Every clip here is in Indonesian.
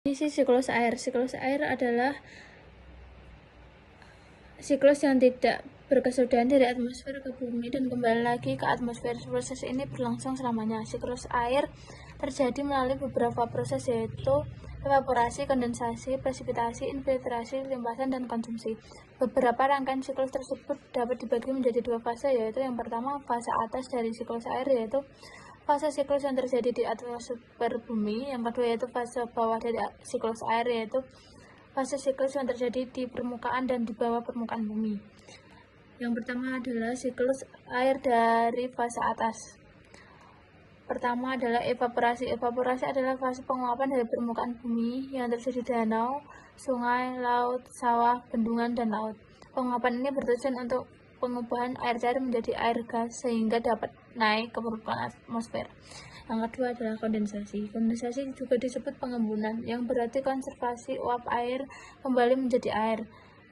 Definisi siklus air. Siklus air adalah siklus yang tidak berkesudahan dari atmosfer ke bumi dan kembali lagi ke atmosfer. Proses ini berlangsung selamanya. Siklus air terjadi melalui beberapa proses, yaitu evaporasi, kondensasi, presipitasi, infiltrasi, limpasan, dan konsumsi. Beberapa rangkaian siklus tersebut dapat dibagi menjadi dua fase, yaitu yang pertama fase atas dari siklus air, yaitu fase siklus yang terjadi di atmosfer bumi. Yang kedua yaitu fase bawah dari siklus air, yaitu fase siklus yang terjadi di permukaan dan di bawah permukaan bumi. Yang pertama adalah siklus air dari fase atas. Pertama adalah evaporasi. Evaporasi adalah fase penguapan dari permukaan bumi yang terjadi di danau, sungai, laut, sawah, bendungan, dan laut. Penguapan ini bertujuan untuk pengubahan air cair menjadi air gas sehingga dapat naik ke permukaan atmosfer. Yang kedua adalah kondensasi. Kondensasi juga disebut pengembunan, yang berarti konservasi uap air kembali menjadi air.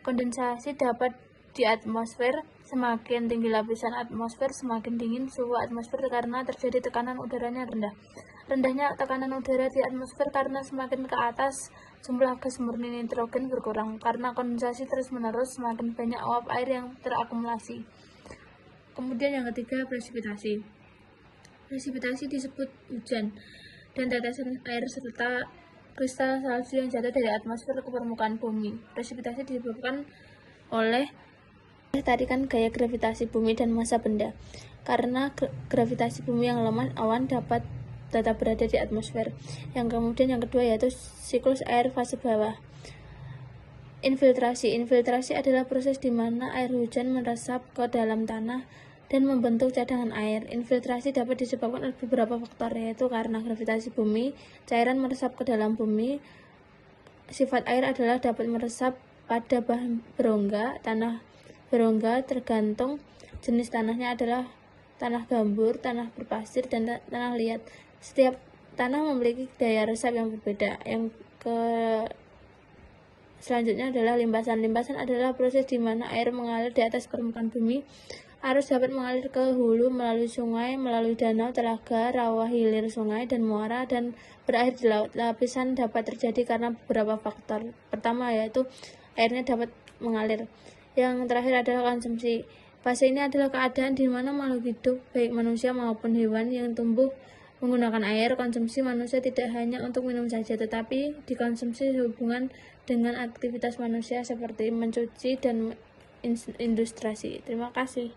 Kondensasi dapat di atmosfer. Semakin tinggi lapisan atmosfer, semakin dingin suhu atmosfer karena terjadi tekanan udaranya rendah. Rendahnya tekanan udara di atmosfer karena semakin ke atas jumlah gas murni nitrogen berkurang. Karena kondensasi terus-menerus, semakin banyak uap air yang terakumulasi. Kemudian yang ketiga, presipitasi. Presipitasi disebut hujan dan tetesan air serta kristal salju yang jatuh dari atmosfer ke permukaan bumi. Presipitasi disebabkan oleh tarikan gaya gravitasi bumi dan massa benda. Karena gravitasi bumi yang lemah, awan dapat tetap berada di atmosfer. Yang kedua yaitu siklus air fase bawah. Infiltrasi. Infiltrasi adalah proses di mana air hujan meresap ke dalam tanah dan membentuk cadangan air. Infiltrasi dapat disebabkan oleh beberapa faktor, yaitu karena gravitasi bumi, cairan meresap ke dalam bumi. Sifat air adalah dapat meresap pada bahan berongga, tanah berongga, tergantung jenis tanahnya adalah tanah gambur, tanah berpasir, dan tanah liat. Setiap tanah memiliki daya resap yang berbeda. Selanjutnya adalah limpasan. Limpasan adalah proses di mana air mengalir di atas permukaan bumi. Arus dapat mengalir ke hulu melalui sungai, melalui danau, telaga, rawa hilir sungai, dan muara, dan berakhir di laut. Lapisan dapat terjadi karena beberapa faktor. Pertama yaitu airnya dapat mengalir. Yang terakhir adalah konsumsi. Fase ini adalah keadaan di mana makhluk hidup, baik manusia maupun hewan yang tumbuh menggunakan air. Konsumsi manusia tidak hanya untuk minum saja, tetapi dikonsumsi sehubungan dengan aktivitas manusia seperti mencuci dan industrasi. Terima kasih.